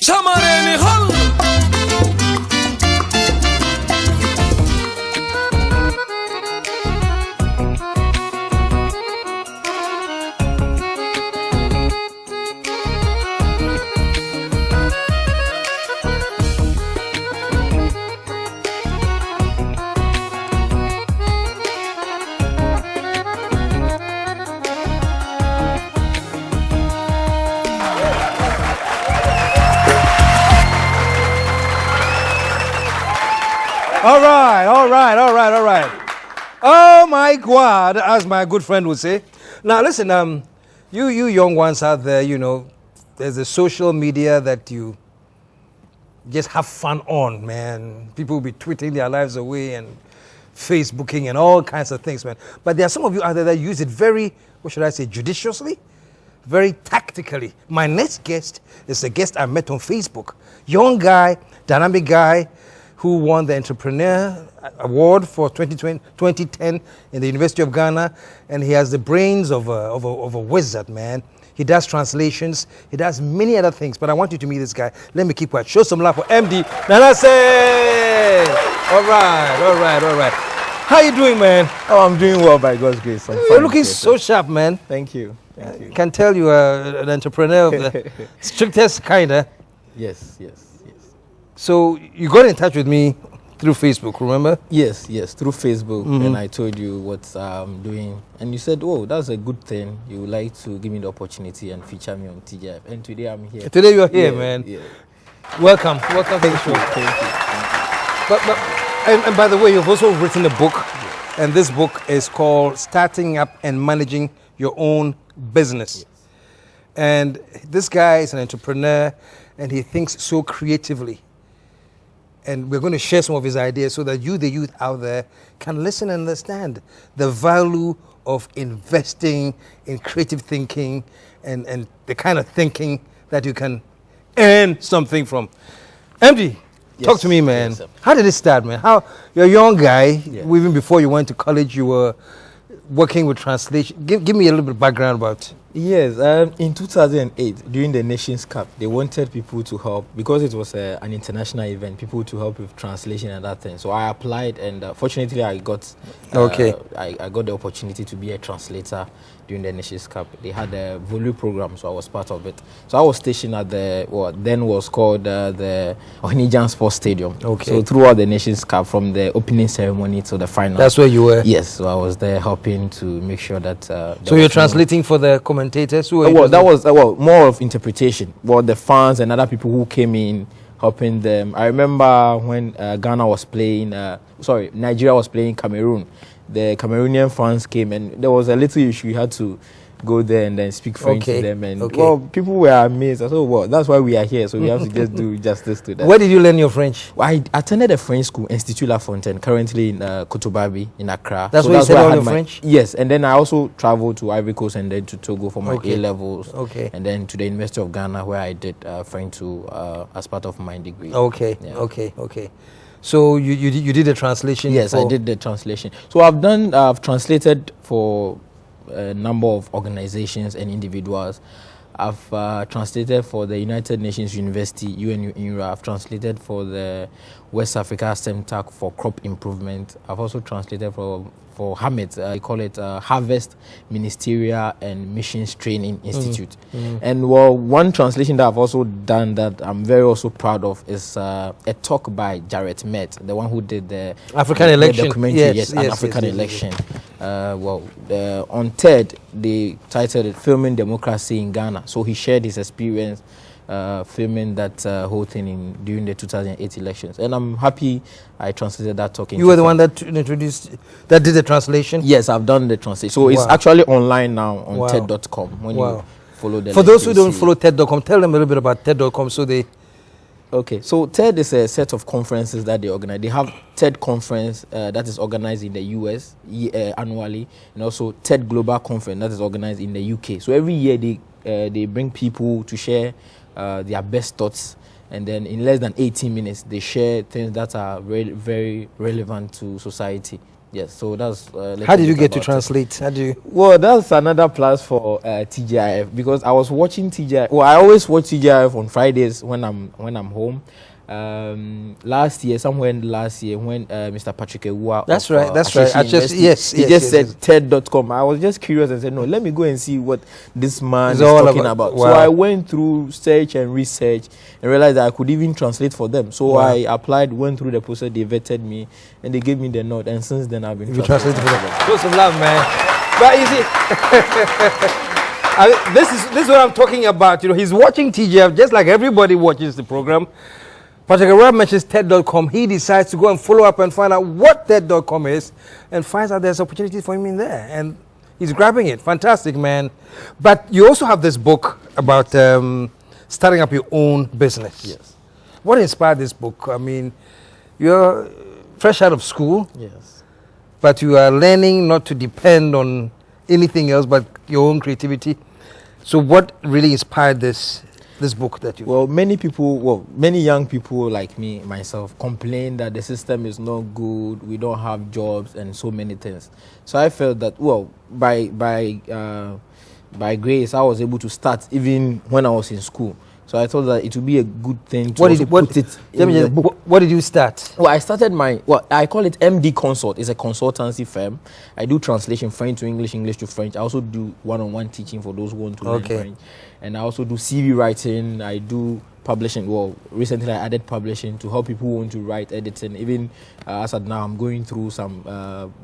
Shamareni hol. All right. Oh my God, as my good friend would say. Now listen, you young ones out there, you know, there's a social media that you just have fun on, man. People will be tweeting their lives away and Facebooking and all kinds of things, man. But there are some of you out there that use it very, what should I say, judiciously, very tactically. My next guest is a guest I met on Facebook. Young guy, dynamic guy, who won the Entrepreneur Award for 2010 in the University of Ghana, and he has the brains of a wizard, man. He does translations, he does many other things, but I want you to meet this guy. Let me keep quiet. Show some love for MD Nana Sei. All right. How you doing, man? Oh, I'm doing well by God's grace. You're looking so sharp, man. Thank you. Can tell you are an entrepreneur of the strictest kind, eh? Yes. So you got in touch with me through Facebook, remember? Yes, through Facebook, and I told you what I'm doing, and you said, "Oh, that's a good thing. You would like to give me the opportunity and feature me on TGIF." And today I'm here. Today you're here, man. Yeah. Welcome to the show. Thank you. But and by the way, you've also written a book, and this book is called "Starting Up and Managing Your Own Business." Yes. And this guy is an entrepreneur, and he thinks so creatively. And we're going to share some of his ideas so that you, the youth out there, can listen and understand the value of investing in creative thinking and the kind of thinking that you can earn something from. MD, talk to me, man. Yes, how did it start, man? You're a young guy. Yeah. Even before you went to college, you were working with translation. Give me a little bit of background about it. Yes, in 2008, during the Nations Cup, they wanted people to help, because it was an international event, people to help with translation and that thing. So I applied, and fortunately I got I got the opportunity to be a translator during the Nations Cup. They had a Volu program, so I was part of it. So I was stationed at what then was called the Ohinijan Sports Stadium. Okay. So throughout the Nations Cup, from the opening ceremony to the final. That's where you were? Yes, so I was there helping to make sure that... so you're translating for the commentators? That was more of interpretation. Well, the fans and other people who came in, helping them. I remember when Nigeria was playing Cameroon. The Cameroonian fans came, and there was a little issue. You had to go there and then speak French to them. And well, people were amazed. I said, well, that's why we are here. So we have to just do justice to that. Where did you learn your French? I attended a French school, Institut La Fontaine, currently in Kotobabi in Accra. That's where you said all your French? Yes, and then I also traveled to Ivory Coast and then to Togo for my A-levels. Okay. And then to the University of Ghana, where I did French as part of my degree. Okay. Yeah. Okay. So you did the translation? Yes, I did the translation. So I've translated for a number of organizations and individuals. I've translated for the United Nations University, UNURA. I've translated for the West Africa Center for Crop Improvement. I've also translated for HAMIT, they call it Harvest Ministerial and Missions Training Institute. And well, one translation that I've also done that I'm very also proud of is a talk by Jarrett Met, the one who did the African election documentary, African election. On TED, they titled it "Filming Democracy in Ghana." So he shared his experience filming that whole thing during the 2008 elections, and I'm happy I translated that talk. You were the one that did the translation? Yes, I've done the translation. So it's actually online now on TED.com. When you follow the For those who don't follow TED.com, tell them a little bit about TED.com so they... Okay, so TED is a set of conferences that they organize. They have TED conference that is organized in the US annually, and also TED Global Conference that is organized in the UK. So every year they bring people to share their best thoughts, and then in less than 18 minutes they share things that are very relevant to society. Yes, so that's. How did you get to translate? How do you? Well, that's another plus for TGIF, because I was watching TGIF. Well, I always watch TGIF on Fridays when I'm home. Last year, when Mr. Patrick Ewua. That's right. That's right. He just said TED.com. I was just curious and said, no, let me go and see what this man is talking about. Wow. So I went through search and research and realized that I could even translate for them. So I applied, went through the process, they vetted me, and they gave me the nod. And since then, I've been translating for them. Show some love, man. But you see. This is what I'm talking about. You know, he's watching TGF just like everybody watches the program. Patrick Ewua mentions TED.com. He decides to go and follow up and find out what TED.com is, and finds out there's opportunity for him in there, and he's grabbing it. Fantastic, man. But you also have this book about starting up your own business. Yes. What inspired this book? I mean, you're fresh out of school. Yes. But you are learning not to depend on anything else but your own creativity. So what really inspired this book that you... Well, many young people like me, myself, complain that the system is not good, we don't have jobs and so many things. So I felt that, well, by grace, I was able to start even when I was in school. So I thought that it would be a good thing to put it in the book. What did you start? Well, I started I call it MD Consult. It's a consultancy firm. I do translation, French to English, English to French. I also do one-on-one teaching for those who want to learn French. And I also do CV writing. I do publishing. Well, recently I added publishing to help people who want to write, editing. Even as of now, I'm going through some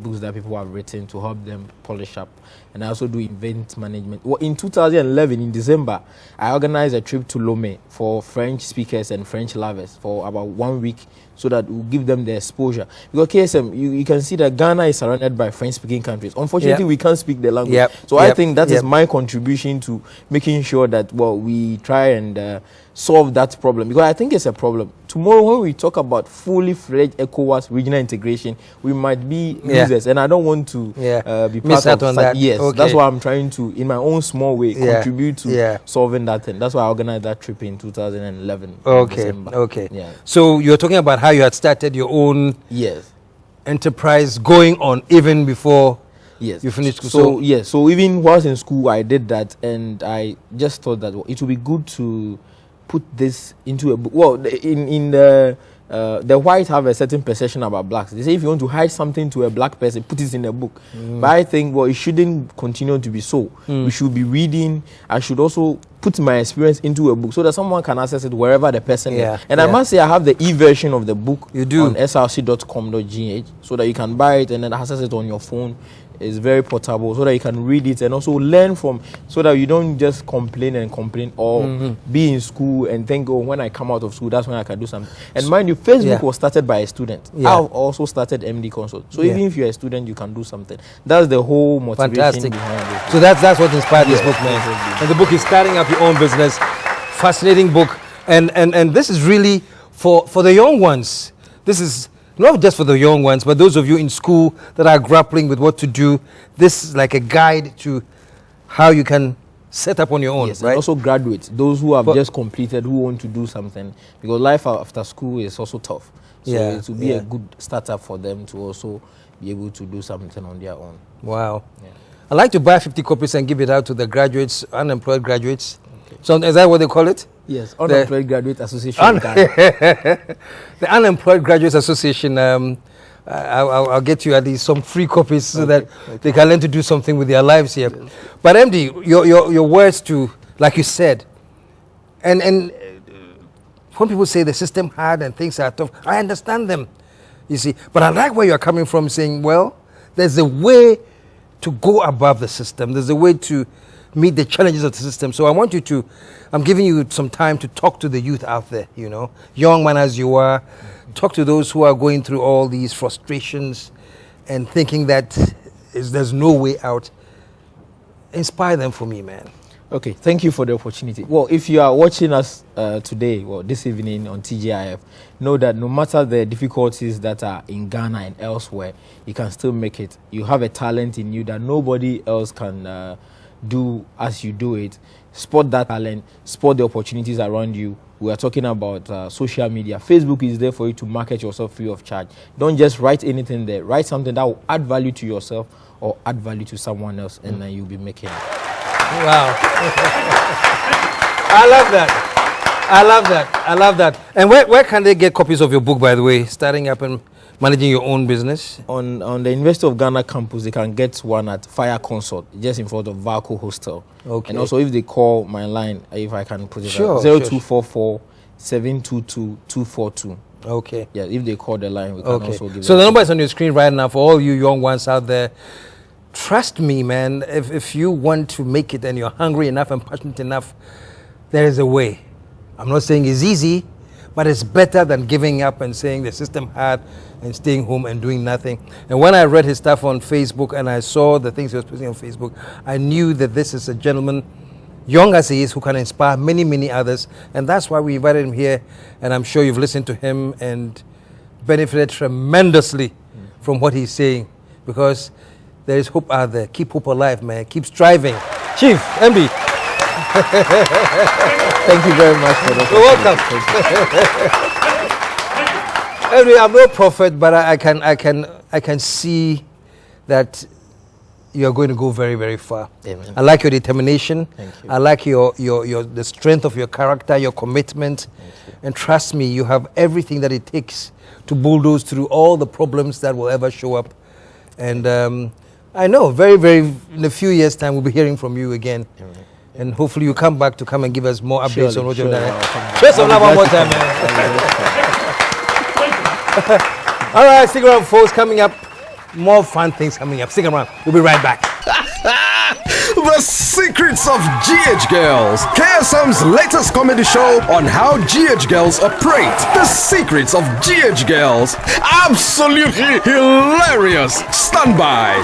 books that people have written to help them polish up. And I also do event management. Well, in 2011, in December, I organized a trip to Lomé for French speakers and French lovers for about 1 week, so that we'll give them the exposure. Because KSM, you can see that Ghana is surrounded by French-speaking countries. Unfortunately, we can't speak the language. So I think that is my contribution to making sure that, well, we try and solve that problem, because I think it's a problem. Tomorrow, when we talk about fully fledged ECOWAS regional integration, we might be losers, and I don't want to be part of that. Yes, that's why I'm trying to, in my own small way, contribute to solving that thing. That's why I organized that trip in 2011. Okay. So you're talking about how you had started your own enterprise going on even before you finished school. So even while I was in school, I did that, and I just thought that it would be good to put this into a book. Well, in the whites have a certain perception about blacks. They say if you want to hide something to a black person, put it in a book. But I think, well, it shouldn't continue to be so. We should be reading. I should also put my experience into a book so that someone can access it wherever the person is. And I must say, I have the e-version of the book on src.com.gh, so that you can buy it and then access it on your phone. It's very portable, so that you can read it and also learn from, so that you don't just complain or be in school and think, oh, when I come out of school, that's when I can do something. And mind you, Facebook was started by a student. I've also started MD Consult. So even if you're a student, you can do something. That's the whole motivation behind it. So that's what inspired this book, man. And the book is Starting Up Your Own Business. Fascinating book. And this is really for the young ones. This is not just for the young ones, but those of you in school that are grappling with what to do. This is like a guide to how you can set up on your own, right? And also graduates, those who have just completed, who want to do something, because life after school is also tough. So it will be a good startup for them to also be able to do something on their own. Wow. I'd like to buy 50 copies and give it out to the graduates, unemployed graduates. So is that what they call it? Yes, Unemployed Graduate Association. The Unemployed Graduates Association. I'll get you at least some free copies so that they can learn to do something with their lives here. But MD, your words to, like you said, and when people say the system hard and things are tough, I understand them, you see. But I like where you're coming from, saying, well, there's a way to go above the system. There's a way to meet the challenges of the system. So I want you to, I'm giving you some time to talk to the youth out there, you know, young man as you are, talk to those who are going through all these frustrations and thinking that there's no way out. Inspire them for me, man. Okay, thank you for the opportunity. Well, if you are watching us today, well, this evening on TGIF, know that no matter the difficulties that are in Ghana and elsewhere, you can still make it. You have a talent in you that nobody else can do as you do it. Spot that talent, spot the opportunities around you, we are talking about social media. Facebook is there for you to market yourself free of charge. Don't just write anything there. Write something that will add value to yourself or add value to someone else, and then you'll be making it. Wow. I love that. I love that. I love that. And where can they get copies of your book, by the way? Starting up and managing your own business? On the University of Ghana campus, they can get one at Fire Consort, just in front of Valco Hostel. Okay. And also, if they call my line, if I can put it Sure, 0244 722 242. Okay. Yeah, if they call the line, we can also give So the number is on your screen right now for all you young ones out there. Trust me, man, if you want to make it and you're hungry enough and passionate enough, there is a way. I'm not saying it's easy, but it's better than giving up and saying the system hard and staying home and doing nothing. And when I read his stuff on Facebook and I saw the things he was posting on Facebook, I knew that this is a gentleman, young as he is, who can inspire many, many others. And that's why we invited him here. And I'm sure you've listened to him and benefited tremendously from what he's saying, because there is hope out there. Keep hope alive, man. Keep striving. Chief, MD. Thank you very much for that. You're welcome. Anyway, I'm no prophet, but I can see that you're going to go very, very far. Amen. I like your determination. Thank you. I like the strength of your character, your commitment. And trust me, you have everything that it takes to bulldoze through all the problems that will ever show up. And I know, very, very, in a few years' time, we'll be hearing from you again. Amen. And hopefully you come back to come and give us more updates on what you've done. I'll Just one more time, man. All right, stick around, folks. Coming up, more fun things coming up. Stick around. We'll be right back. The Secrets of GH Girls, KSM's latest comedy show on how GH girls operate. The Secrets of GH Girls. Absolutely hilarious. Stand by.